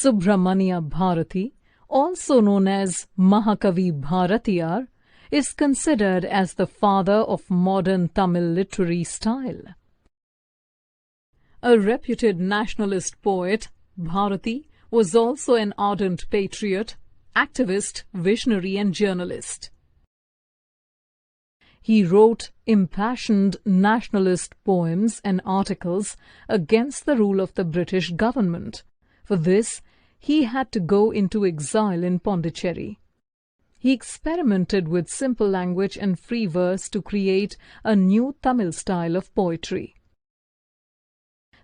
Subramania Bharati, also known as Mahakavi Bharatiyar, is considered as the father of modern Tamil literary style. A reputed nationalist poet, Bharati was also an ardent patriot, activist, visionary and journalist. He wrote impassioned nationalist poems and articles against the rule of the British government. For this, he had to go into exile in Pondicherry. He experimented with simple language and free verse to create a new Tamil style of poetry.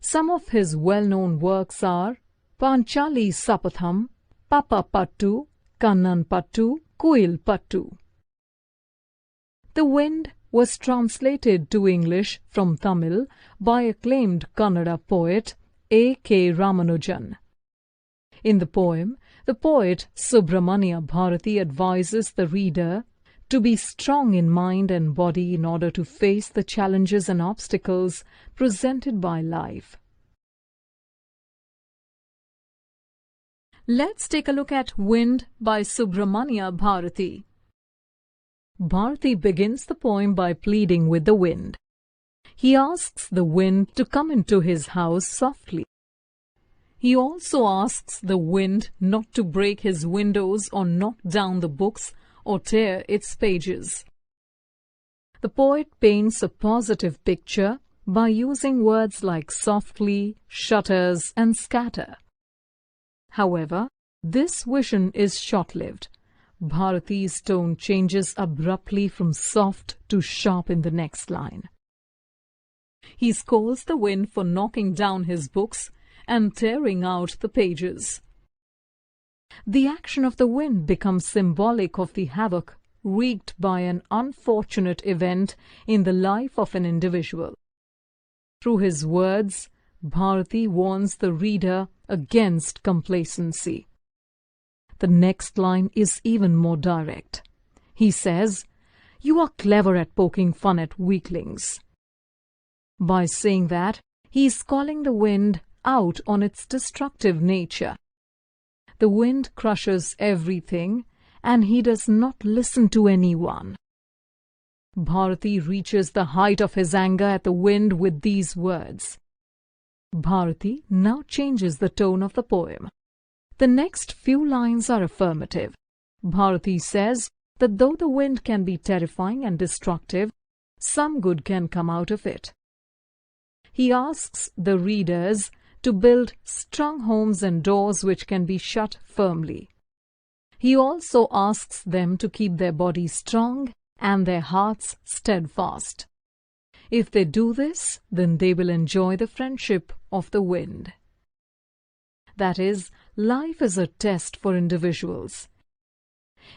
Some of his well-known works are Panchali Sapatham, Papa Pattu, Kannan Pattu, Kuil Pattu. The Wind was translated to English from Tamil by acclaimed Kannada poet A. K. Ramanujan. In the poem, the poet Subramania Bharati advises the reader to be strong in mind and body in order to face the challenges and obstacles presented by life. Let's take a look at Wind by Subramania Bharati. Bharati begins the poem by pleading with the wind. He asks the wind to come into his house softly. He also asks the wind not to break his windows or knock down the books or tear its pages. The poet paints a positive picture by using words like softly, shutters, and scatter. However, this vision is short-lived. Bharati's tone changes abruptly from soft to sharp in the next line. He scolds the wind for knocking down his books and tearing out the pages. The action of the wind becomes symbolic of the havoc wreaked by an unfortunate event in the life of an individual. Through his words, Bharati warns the reader against complacency. The next line is even more direct. He says, "You are clever at poking fun at weaklings." By saying that, he is calling the wind out on its destructive nature. The wind crushes everything, and he does not listen to anyone. Bharati reaches the height of his anger at the wind with these words. Bharati now changes the tone of the poem. The next few lines are affirmative. Bharati says that though the wind can be terrifying and destructive, some good can come out of it. He asks the readers to build strong homes and doors which can be shut firmly. He also asks them to keep their bodies strong and their hearts steadfast. If they do this, then they will enjoy the friendship of the wind. That is, life is a test for individuals.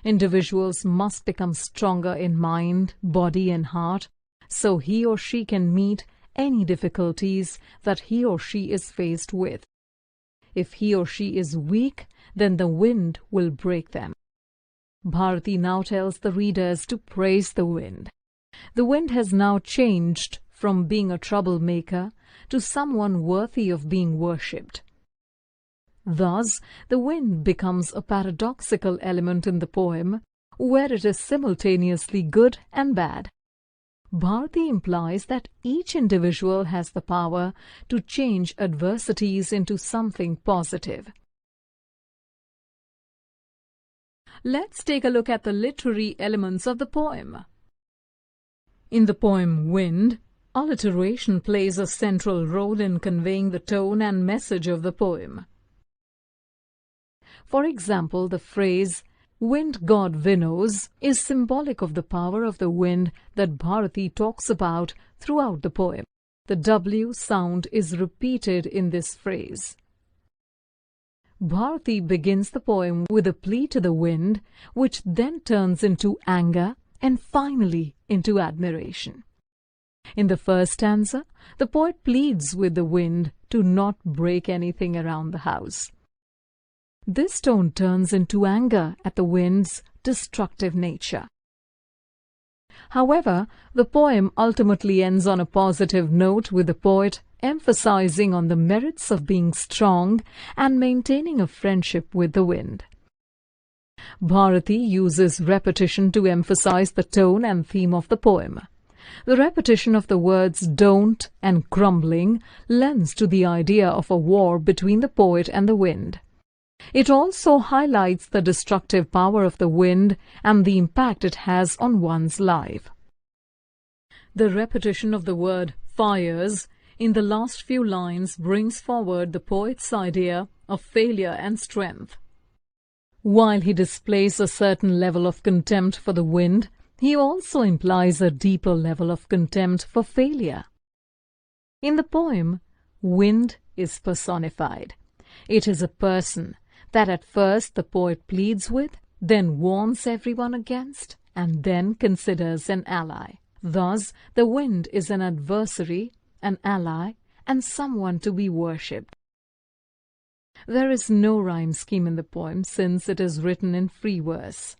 Individuals must become stronger in mind, body and heart, so he or she can meet any difficulties that he or she is faced with. If he or she is weak, then the wind will break them. Bharati now tells the readers to praise the wind. The wind has now changed from being a troublemaker to someone worthy of being worshipped. Thus, the wind becomes a paradoxical element in the poem, where it is simultaneously good and bad. Bharati implies that each individual has the power to change adversities into something positive. Let's take a look at the literary elements of the poem. In the poem Wind, alliteration plays a central role in conveying the tone and message of the poem. For example, the phrase "Wind god winnows" is symbolic of the power of the wind that Bharati talks about throughout the poem. The W sound is repeated in this phrase. Bharati begins the poem with a plea to the wind, which then turns into anger and finally into admiration. In the first stanza, the poet pleads with the wind to not break anything around the house. This tone turns into anger at the wind's destructive nature. However, the poem ultimately ends on a positive note with the poet emphasizing on the merits of being strong and maintaining a friendship with the wind. Bharati uses repetition to emphasize the tone and theme of the poem. The repetition of the words "don't" and "crumbling" lends to the idea of a war between the poet and the wind. It also highlights the destructive power of the wind and the impact it has on one's life. The repetition of the word "fires" in the last few lines brings forward the poet's idea of failure and strength. While he displays a certain level of contempt for the wind, he also implies a deeper level of contempt for failure. In the poem, wind is personified. It is a person that at first the poet pleads with, then warns everyone against, and then considers an ally. Thus, the wind is an adversary, an ally, and someone to be worshipped. There is no rhyme scheme in the poem since it is written in free verse.